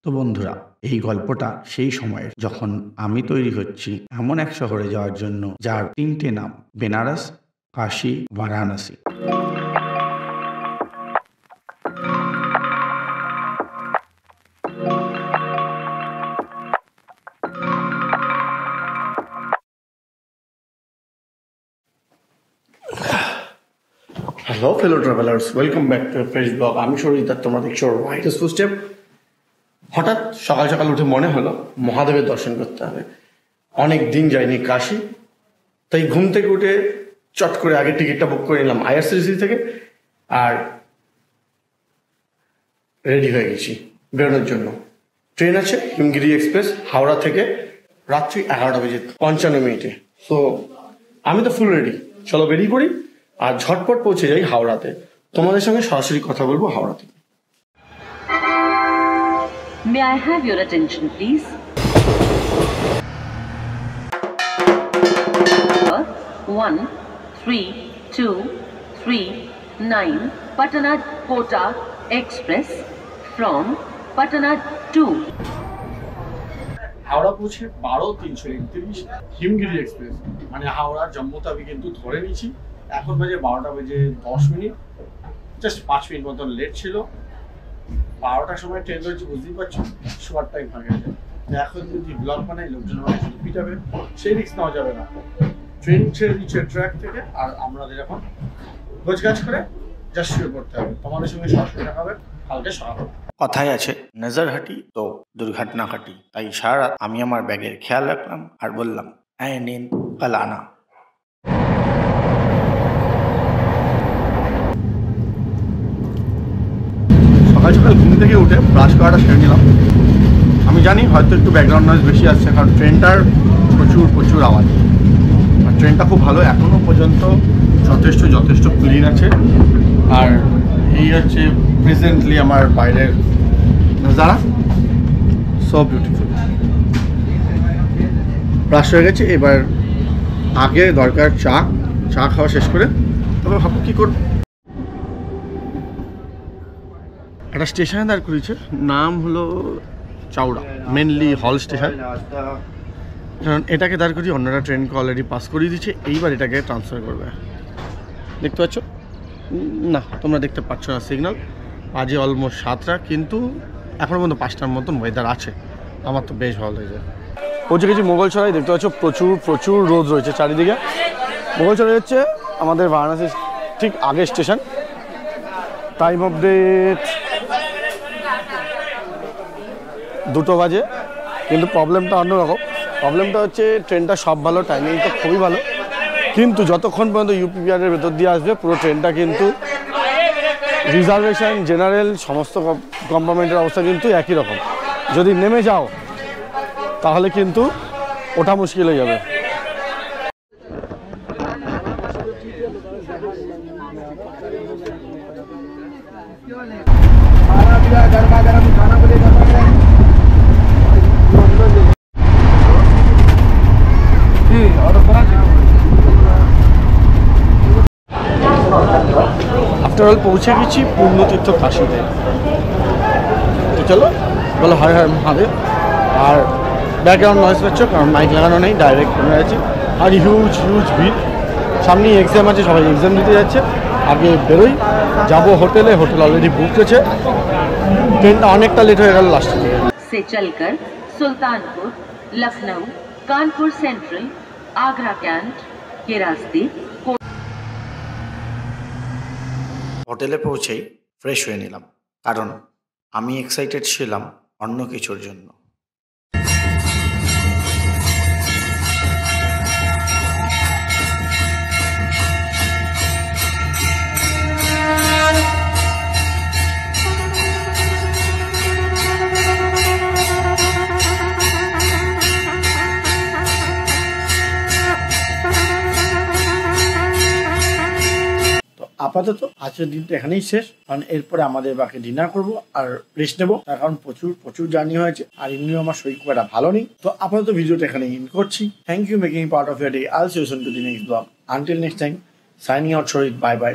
তো বন্ধুরা, এই গল্পটা সেই সময়ের যখন আমি তৈরি হচ্ছি এমন এক শহরে যাওয়ার জন্য যার ৩টে নাম: Benaras, Kashi, Varanasi. Hello fellow travellers, welcome back to fresh blog. আমি শরীর, তোমরা দেখছো রাইটার্স ফুটস্টেপ। হঠাৎ সকাল সকাল উঠে মনে হলো মহাদেবের দর্শন করতে হবে। অনেক দিন যাইনি কাশী, তাই ঘুম থেকে উঠে চট করে আগে টিকিটটা বুক করে নিলাম আইআরসিটিসি থেকে, আর রেডি হয়ে গেছি বেরোনোর জন্য। ট্রেন আছে হিমগিরি এক্সপ্রেস, হাওড়া থেকে রাত্রি 11:55। সো আমি তো ফুল রেডি, চলো বেরিয়ে পড়ি আর ঝটপট পৌঁছে যাই হাওড়াতে। তোমাদের সঙ্গে সরাসরি কথা বলবো হাওড়া থেকে। May I have your attention, please? 13239 Patna Kota Express from Patna to Howrah পৌঁছে 12:331 হিমগিরি এক্সপ্রেস, মানে হাওড়া জম্মু তাবি কিন্তু ধরে নিয়েছি। এখন বাজে 12:10, জাস্ট 5 মিনিট মতন লেট ছিল। 12টার সময় ট্রেন ধরেছি, বুঝতেই পারছো শোয়ার টাইম হয়ে গেছে। এখন যদি ব্লগ বানাই লোকজন আমাকে শুধু পিটাবে, সেই রিস্ক নেওয়া যাবে না। ট্রেন ছেড়ে দিচ্ছে ট্র্যাক থেকে, আর আমাদের এখন গোছগাছ করে জাস্ট শুয়ে পড়তে হবে। তোমাদের সঙ্গে সরাসরি দেখা হবে কালকে সকালে। কথায় আছে নজর হাঁটি তো দুর্ঘটনা ঘাটি, তাই সারা রাত আমি আমার ব্যাগের খেয়াল রাখলাম আর বললাম হ্যাঁ নিন কাল আনা। সকাল সকাল ঘুম থেকে উঠে ব্রাশ করাটা সেরে নিলাম। আমি জানি হয়তো একটু ব্যাকগ্রাউন্ড নয়েজ বেশি আসছে, কারণ ট্রেনটার প্রচুর আওয়াজ। আর ট্রেনটা খুব ভালো, এখনও পর্যন্ত যথেষ্ট ক্লিন আছে। আর এই হচ্ছে প্রেজেন্টলি আমার বাইরের নজারা, সো বিউটিফুল। ব্রাশ হয়ে গেছে, এবার আগে দরকার চা খাওয়া শেষ করে তবে ভাবো কী করবো। একটা স্টেশনে দাঁড় করেছে, নাম হলো চাওড়া, মেনলি হল স্টেশন। কারণ এটাকে দাঁড় করিয়ে অন্যরা ট্রেনকে অলরেডি পাস করিয়ে দিচ্ছে, এইবার এটাকে ট্রান্সফার করবে। দেখতে পাচ্ছ না? তোমরা দেখতে পাচ্ছ না সিগন্যাল। বাজে অলমোস্ট 7টা, কিন্তু এখনও পর্যন্ত 5টার মতন ওয়েদার আছে। আমার তো বেশ ভালো লেগেছে। পৌঁছে গেছি মোগলসরাই। দেখতে পাচ্ছ প্রচুর রোদ রয়েছে চারিদিকে। মোগলসরাই হচ্ছে আমাদের বারাণসী ঠিক আগের স্টেশন। টাইম অফ ডেট 2টো বাজে, কিন্তু প্রবলেমটা অন্যরকম। প্রবলেমটা হচ্ছে ট্রেনটা সব ভালো, টাইমিংটা খুবই ভালো, কিন্তু যতক্ষণ পর্যন্ত ইউপিপিআরের ভেতর দিয়ে আসবে পুরো ট্রেনটা কিন্তু রিজার্ভেশন, জেনারেল সমস্ত কম্পার্টমেন্টের অবস্থা কিন্তু একই রকম। যদি নেমে যাও তাহলে কিন্তু ওঠা মুশকিল হয়ে যাবে। আফটার অল পৌঁছে গেছি পূর্ণতীর্থ কাশীতে। তো চলো বলো হায় হায় মহাদেব। আর ব্যাকগ্রাউন্ড নয়েজ পাচ্ছ, কারণ মাইক লাগানো নেই, ডাইরেক্ট শুনে যাচ্ছি। আর হিউজ ভিড়, সামনে এক্সাম আছে, সবাই এক্সাম দিতে যাচ্ছে। আগে বেরোই, যাবো হোটেলে। হোটেল অলরেডি বুক হয়েছে। ট্রেনটা অনেকটা লেট হয়ে গেল লাস্টের দিকে। से चलकर सुल्तानपुर, लखनऊ, कानपुर सेंट्रल, आगरा कैंट के रास्ते হোটেলে পৌঁছেই ফ্রেশ হয়ে নিলাম, কারণ আমি এক্সাইটেড ছিলাম অন্য কিছুর জন্য। আপাতত আজকের দিনটা এখানেই শেষ, কারণ এরপরে আমাদের বাকি ডিনার করবো আর রেস্ট নেবো। তার কারণ প্রচুর জার্নি হয়েছে, আর এমনিও আমার শরীর খুব একটা ভালো নেই। তো আপাতত ভিডিওটা এখানে এন্ড করছি। Thank you making part of your day. I'll see you soon to the next blog. Until next time, signing out Sharir, bye by.